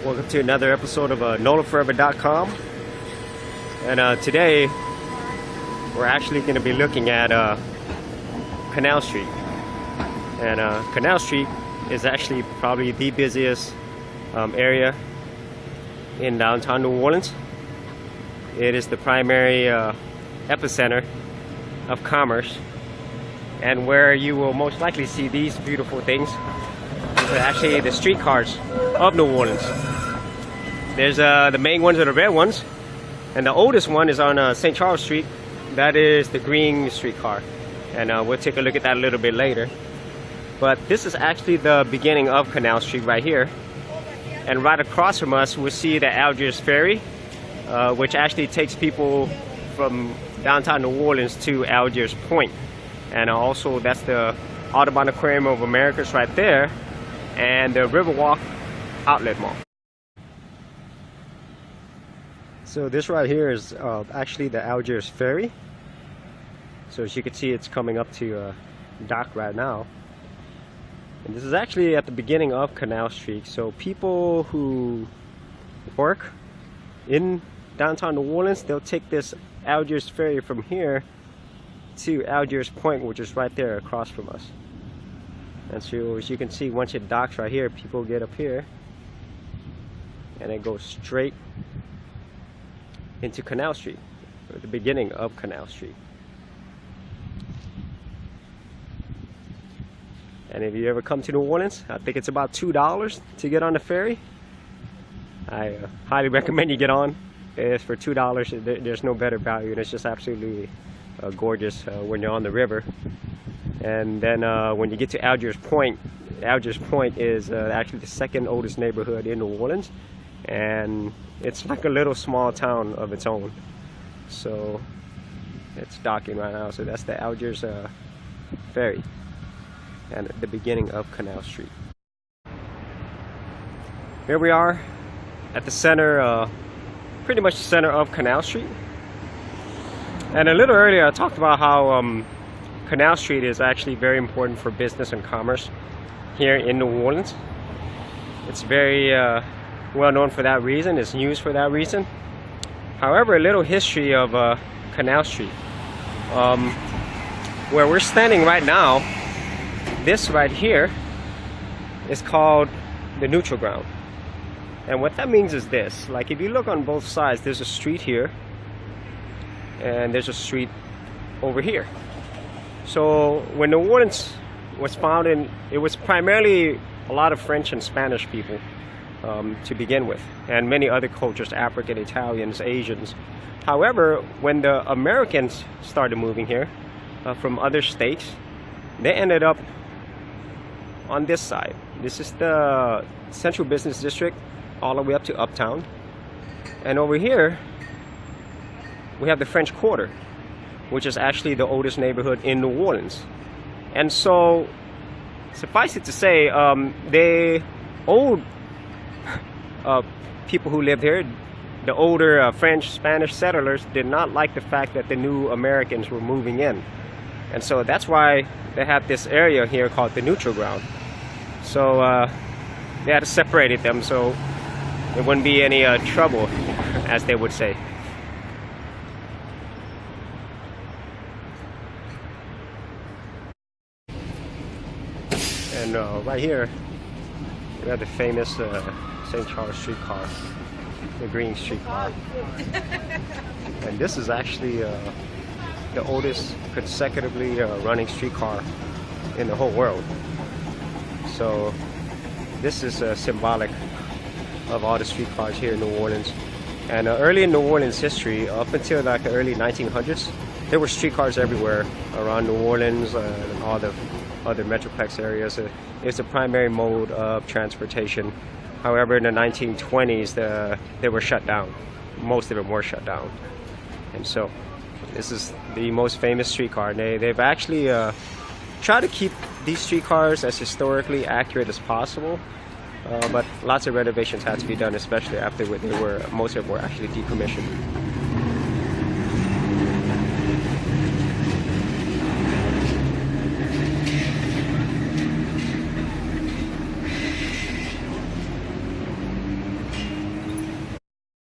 Welcome to another episode of NOLAforever.com. And today we're actually going to be looking at Canal Street. And Canal Street is actually probably the busiest area in downtown New Orleans. It is the primary epicenter of commerce, and where you will most likely see these beautiful things is actually the streetcars of New Orleans. There's the main ones are the red ones, and the oldest one is on St. Charles Street. That is the green streetcar, and we'll take a look at that a little bit later. But this is actually the beginning of Canal Street right here, and right across from us we'll see the Algiers Ferry, which actually takes people from downtown New Orleans to Algiers Point. And also that's the Audubon Aquarium of Americas right there, and the Riverwalk Outlet Mall. So this right here is actually the Algiers Ferry. So as you can see, it's coming up to dock right now. And this is actually at the beginning of Canal Street. So people who work in downtown New Orleans, they'll take this Algiers Ferry from here to Algiers Point, which is right there across from us. And so as you can see, once it docks right here, people get up here and it goes straight into Canal Street, or the beginning of Canal Street. And if you ever come to New Orleans, I think it's about $2 to get on the ferry. I highly recommend you get on. It's for $2. There's no better value, and it's just absolutely gorgeous when you're on the river. And then when you get to Algiers Point is actually the second oldest neighborhood in New Orleans, and it's like a little small town of its own. So it's docking right now. So that's the Algiers Ferry, and at the beginning of Canal Street. Here we are at the center, pretty much the center of Canal Street. And a little earlier I talked about how Canal Street is actually very important for business and commerce here in New Orleans. It's very well known for that reason. It's used for that reason. However, a little history of Canal Street. Where we're standing right now, this right here is called the neutral ground. And what that means is this: like, if you look on both sides, there's a street here and there's a street over here. So when New Orleans was founded, it was primarily a lot of French and Spanish people to begin with, and many other cultures, African, Italians, Asians. However, when the Americans started moving here from other states, they ended up on this side. This is the Central Business District, all the way up to Uptown. And over here we have the French Quarter, which is actually the oldest neighborhood in New Orleans. And so suffice it to say, the old people who lived here, the older French, Spanish settlers, did not like the fact that the new Americans were moving in. And so that's why they have this area here called the neutral ground. So they had to separate them so there wouldn't be any trouble, as they would say. And right here we have the famous St. Charles streetcar, the green streetcar. And this is actually the oldest consecutively running streetcar in the whole world. So this is symbolic of all the streetcars here in New Orleans. And early in New Orleans history, up until like the early 1900s, there were streetcars everywhere around New Orleans and all the other metroplex areas. It's a primary mode of transportation. However, in the 1920s, they were shut down. Most of them were shut down. And so this is the most famous streetcar. They've actually tried to keep these streetcars as historically accurate as possible, but lots of renovations had to be done, especially after most of them were actually decommissioned.